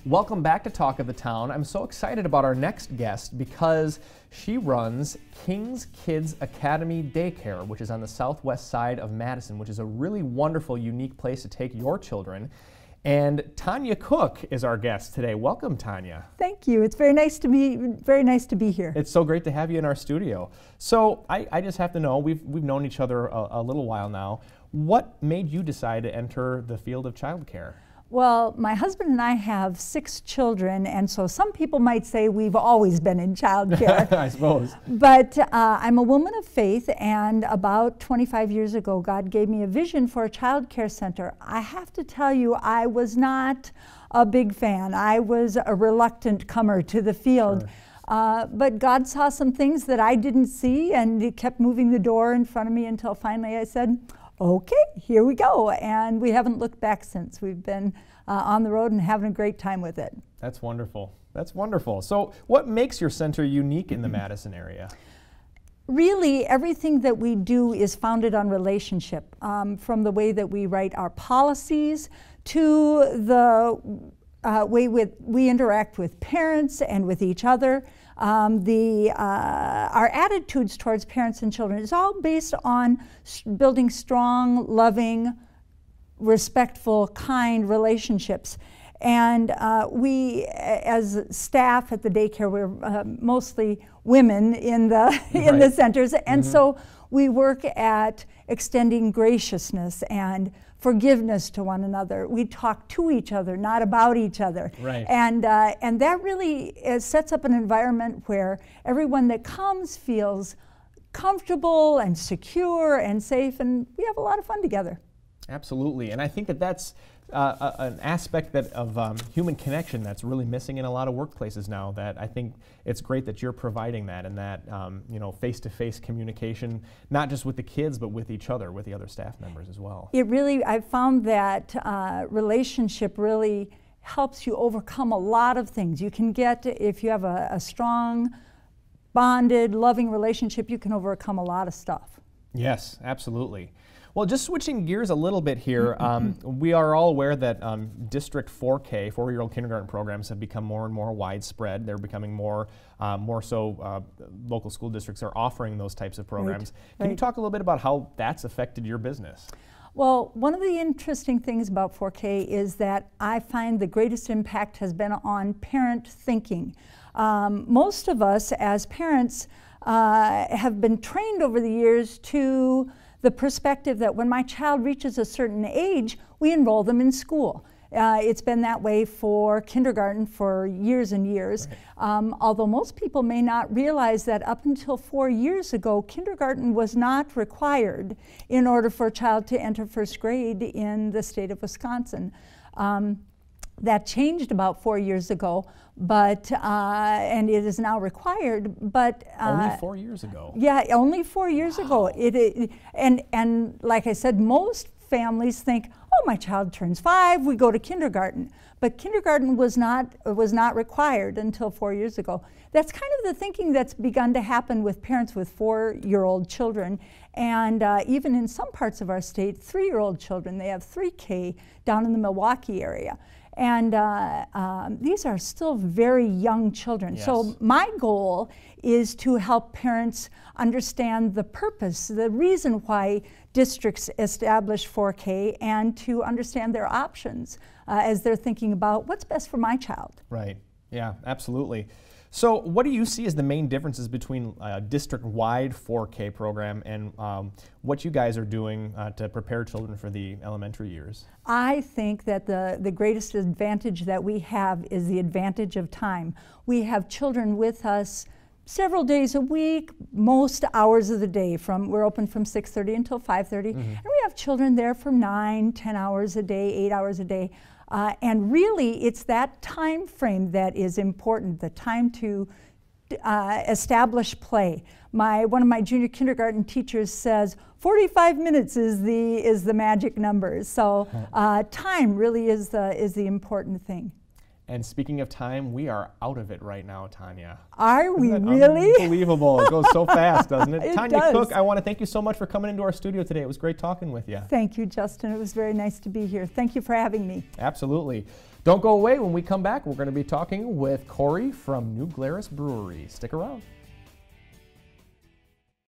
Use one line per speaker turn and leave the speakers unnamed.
Welcome back to Talk of the Town. I'm so excited about our next guest because she runs King's Kids Academy Daycare, which is on the southwest side of Madison, which is a really wonderful, unique place to take your children. And Tanya Cook is our guest today. Welcome, Tanya.
Thank you. It's very nice to be here.
It's so great to have you in our studio. So I just have to know, we've known each other a little while now. What made you decide to enter the field of childcare?
Well, my husband and I have 6 children, and so some people might say we've always been in childcare.
I suppose.
But I'm a woman of faith, and about 25 years ago, God gave me a vision for a childcare center. I have to tell you, I was not a big fan. I was a reluctant comer to the field. Sure. But God saw some things that I didn't see, and He kept moving the door in front of me until finally I said, okay, here we go. And we haven't looked back since. We've been on the road and having a great time with it. That's
wonderful. That's wonderful. So what makes your center unique in the Madison area?
Really, everything that we do is founded on relationship, from the way that we write our policies to the way we interact with parents and with each other. Our attitudes towards parents and children is all based on building strong, loving, respectful, kind relationships. And we, as staff at the daycare, we're mostly women in the in the centers, and so we work at extending graciousness and forgiveness to one another. We talk to each other, not about each other.
Right.
And that really sets up an environment where everyone that comes feels comfortable and secure and safe, and we have a lot of fun together.
Absolutely, and I think that that's an aspect of human connection that's really missing in a lot of workplaces now. That I think it's great that you're providing that, and that face-to-face communication, not just with the kids, but with each other, with the other staff members as well.
It really, I've found that relationship really helps you overcome a lot of things. You can get, if you have a strong, bonded, loving relationship, you can overcome a lot of stuff.
Yes, absolutely. Well, just switching gears a little bit here, we are all aware that District 4K, 4-year-old kindergarten programs, have become more and more widespread. They're becoming more so local school districts are offering those types of programs. Can you talk a little bit about how that's affected your business?
Well, one of the interesting things about 4K is that I find the greatest impact has been on parent thinking. Most of us as parents have been trained over the years to the perspective that when my child reaches a certain age, we enroll them in school. It's been that way for kindergarten for years and years. Right. Although most people may not realize that up until 4 years ago, kindergarten was not required in order for a child to enter first grade in the state of Wisconsin. That changed about 4 years ago, but and it is now required. But
only 4 years ago.
Yeah, only 4 years ago. And like I said, most families think, oh, my child turns 5, we go to kindergarten. But kindergarten was not required until 4 years ago. That's kind of the thinking that's begun to happen with parents with 4-year-old children, and even in some parts of our state, 3-year-old children. They have 3K down in the Milwaukee area. And these are still very young children.
Yes.
So my goal is to help parents understand the purpose, the reason why districts establish 4K, and to understand their options as they're thinking about what's best for my child.
Right. Yeah, absolutely. So what do you see as the main differences between a district-wide 4K program and what you guys are doing to prepare children for the elementary years?
I think that the greatest advantage that we have is the advantage of time. We have children with us several days a week, most hours of the day. We're open from 6:30 until 5:30, and we have children there for 9, 10 hours a day, 8 hours a day. And really, it's that time frame that is important, the time to establish play. One of my junior kindergarten teachers says 45 minutes is the magic number. So time really is the important thing.
And speaking of time, we are out of it right now, Tanya.
Are we really?
Unbelievable. It goes so fast, doesn't it?
It
Tanya
does.
Cook, I want to thank you so much for coming into our studio today. It was great talking with you.
Thank you, Justin. It was very nice to be here. Thank you for having me.
Absolutely. Don't go away. When we come back, we're going to be talking with Corey from New Glarus Brewery. Stick around.